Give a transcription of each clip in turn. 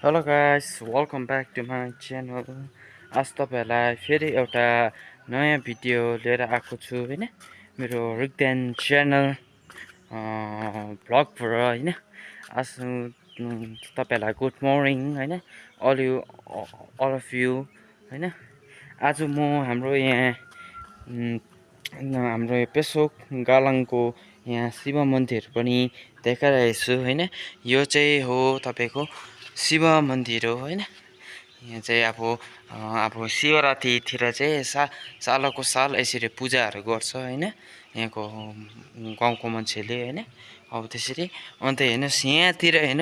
Hello guys, welcome back to my channel. आज तपाईँहरूलाई फेरि एउटा नयाँ भिडियो लिएर आएको छु होइन। मेरो रिक्देन च्यानल भ्लगबाट होइन। आज तपाईँहरूलाई गुड मर्निङ होइन, अल अफ यु होइन। आज म हाम्रो यहाँ हाम्रो पेसोक गालाङको यहाँ शिव मन्दिर पनि देखाइरहेको छु होइन। यो चाहिँ हो तपाईँको शिव मन्दिर हो होइन। यहाँ चाहिँ अब शिवरात्रितिर चाहिँ सालको साल यसरी पूजाहरू गर्छ होइन, यहाँको गाउँको मान्छेले होइन। अब त्यसरी अन्त हेर्नुहोस् यहाँतिर होइन,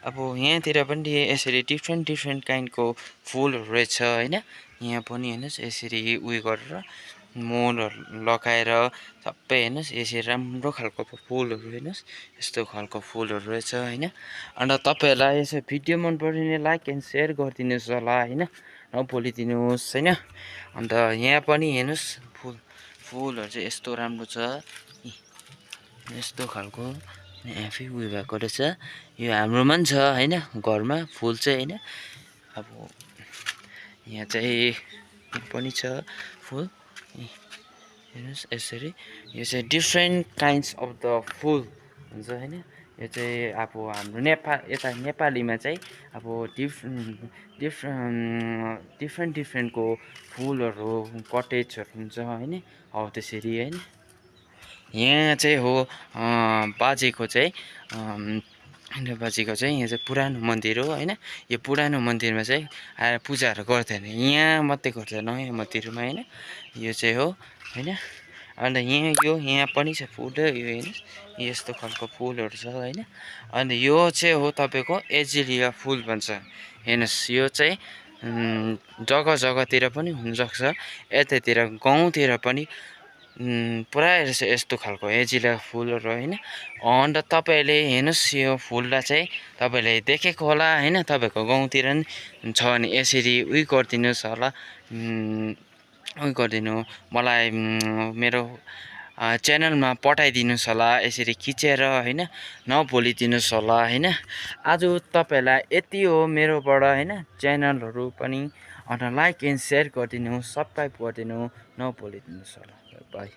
अब यहाँतिर पनि यसरी डिफ्रेन्ट डिफ्रेन्ट काइन्डको फुलहरू रहेछ होइन। यहाँ पनि हेर्नुहोस् यसरी उयो गरेर मोलहरू लगाएर सबै हेर्नुहोस् यसरी राम्रो खालको फुलहरू हेर्नुहोस्, यस्तो खालको फुलहरू रहेछ होइन। अन्त तपाईँहरूलाई यसो भिडियो मन पऱ्यो भने लाइक एन्ड सेयर गरिदिनुहोस् होला होइन, नभुलिदिनुहोस् होइन। अन्त यहाँ पनि हेर्नुहोस् फुलहरू चाहिँ यस्तो राम्रो छ, यस्तो खालको आफै उयो भएको रहेछ। यो हाम्रोमा पनि छ होइन, घरमा फुल चाहिँ होइन। अब यहाँ चाहिँ पनि छ फुल, हेर्नुहोस् यसरी। यो चाहिँ डिफ्रेन्ट काइन्ड्स अफ द फुल हुन्छ होइन। यो चाहिँ अब हाम्रो यता नेपालीमा चाहिँ अब डिफ्रेन्ट डिफ्रेन्टको फुलहरू कटेजहरू हुन्छ होइन, हौ त्यसरी होइन। यहाँ चाहिँ हो बाजेको चाहिँ बाजेको चाहिँ यहाँ चाहिँ पुरानो मन्दिर हो होइन। यो पुरानो मन्दिरमा चाहिँ आएर पूजाहरू गर्दैन, यहाँ मात्रै गर्छ नयाँ मन्दिरमा होइन। यो चाहिँ हो होइन। अन्त यहाँ पनि छ फुल, यो हेर्नुहोस् यस्तो खालको फुलहरू छ होइन। अन्त यो चाहिँ हो तपाईँको एजिलिया फुल भन्छ, हेर्नुहोस् यो चाहिँ जग्गा जग्गातिर पनि हुनसक्छ, यतातिर गाउँतिर पनि पुरा रहेछ यस्तो खालको एजिलिया फुलहरू होइन। अन्त तपाईँहरूले हेर्नुहोस् यो फुललाई चाहिँ तपाईँले देखेको होला होइन, तपाईँको गाउँतिर पनि छ भने यसरी उयो गरिदिनुहोस् होला, उयो गरिदिनु मलाई मेरो च्यानलमा पठाइदिनुहोस् होला यसरी खिचेर होइन, नभुलिदिनुहोस् होला होइन। आज तपाईँहरूलाई यति हो मेरोबाट होइन, च्यानलहरू पनि अन्त लाइक एन्ड सेयर गरिदिनु, सब्सक्राइब गरिदिनु, नभुलिदिनुहोस् होला। बाई।